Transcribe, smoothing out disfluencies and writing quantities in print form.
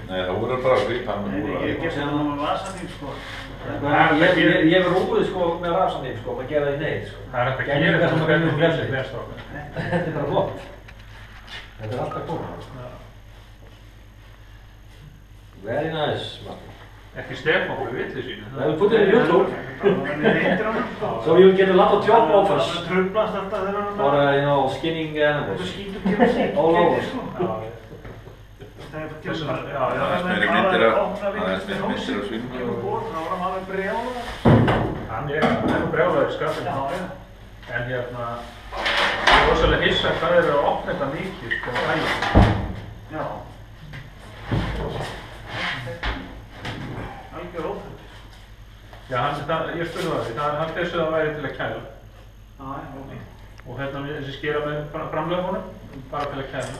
Nei, það voru bara svipan með Nei, ég get það nú með vasanýf, sko. Ég hef rúið sko með vasanýf, sko, maður gera það í neyð, sko. Það er hægt að gera þetta með hvernig flestir flestáka. Þetta er bara flott. Þetta er alltaf komið. Very nice, Martin. Ekki Stefán fyrir vitli sínu. We put it in YouTube. So you get a lot of job offers. Það tröflast alltaf þegar hann For, you know, skinning animals. Þetta skýtur kemur sig. All over. Þessum, aðeins meiri myndir af svínum. Það var hann alveg brjálaður. Hann er brjálaður í skapinu. En hérna, ég er rosalega hissa hvað eru að opna þetta mikið, sko, á ægum. Já. Algjör óþörf. Já, ég spurði það því, hann þessu það væri til að kæla. Já, ok. Og hérna þessi skera með framlöfunum, bara til að kæla.